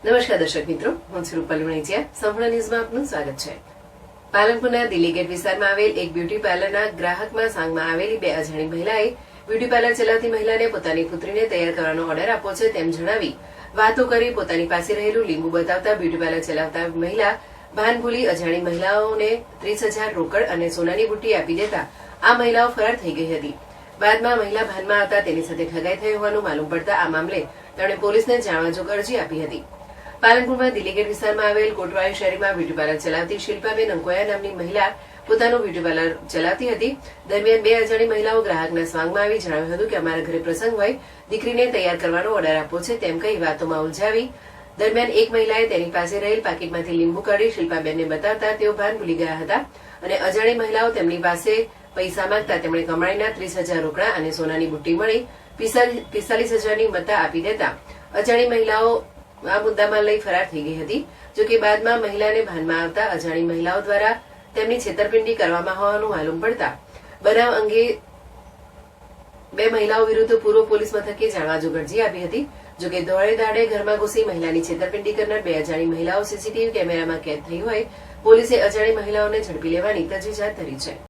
નમસ્કાર દર્શક મિત્રો, હું છું રૂપાલી વણિજિયા. સંપૂર્ણ ન્યૂઝમાં આપનું સ્વાગત છે. પાલનપુરના દિલ્હી ગેટ વિસ્તારમાં આવેલ એક બ્યુટી પાર્લરના ગ્રાહકમાં સાંગમાં આવેલી બે અજાણી મહિલાએ બ્યુટી પાર્લર ચલાવતી મહિલાને પોતાની પુત્રીને તૈયાર કરવાનો ઓર્ડર આપ્યો છે તેમ જણાવી વાતો કરી પોતાની પાસે રહેલું લીંબુ બતાવતા બ્યુટી પાર્લર ચલાવતા મહિલા ભાન ભૂલી અજાણી મહિલાઓને 30,000 રોકડ અને સોનાની બુટ્ટી આપી દેતા આ મહિલાઓ ફરાર થઈ ગઈ હતી. બાદમાં મહિલા ભાનમાં આવતા તેની સાથે ઠગાઈ થઈ હોવાનું માલુમ પડતા આ મામલે તેમણે પોલીસને જાણવાજોગ અરજી આપી હતી. પાલનપુરમાં દિલ્હી ગેટ વિસ્તારમાં આવેલ કોટવાડી શેરીમાં બ્યુટી પાર્લર ચલાવતી શિલ્પાબેન અંકોયા નામની મહિલા પોતાનું બ્યુટી પાર્લર ચલાવતી હતી. દરમિયાન બે અજાણી મહિલાઓ ગ્રાહકના સ્વાંગમાં આવી જણાવ્યું હતું કે અમારા ઘરે પ્રસંગ હોય, દીકરીને તૈયાર કરવાનો ઓર્ડર આપવો છે તેમ કહી વાતોમાં ઉલઝાવી. દરમિયાન એક મહિલાએ તેની પાસે રહેલ પાકીટમાંથી લીંબુ કાઢી શિલ્પાબેનને બતાવતા તેઓ ભાન ભૂલી ગયા હતા અને અજાણી મહિલાઓ તેમની પાસે પૈસા માંગતા તેમણે કમાણીના 30,000 રોકડા અને સોનાની બુટ્ટી મળી 45,000ની મત્તા આપી દેતા અજાણી મહિલાઓ આ મુદ્દામાં લઈ ફરાર થઈ ગઈ હતી. જોકે બાદમાં મહિલાને ભાનમાં આવતા અજાણી મહિલાઓ દ્વારા તેમની છેતરપિંડી કરવામાં હોવાનું માલુમ પડતા બનાવ અંગે બે મહિલાઓ વિરુદ્ધ પૂર્વ પોલીસ મથકે જાણવાજોગ અરજી આપી હતી. જોકે દોડે દાડે ઘરમાં ઘૂસી મહિલાની છેતરપિંડી કરનાર બે અજાણી મહિલાઓ સીસીટીવી કેમેરામાં કેદ થઈ હોય પોલીસે અજાણી મહિલાઓને ઝડપી લેવાની તજવીજ હાથ ધરી છે.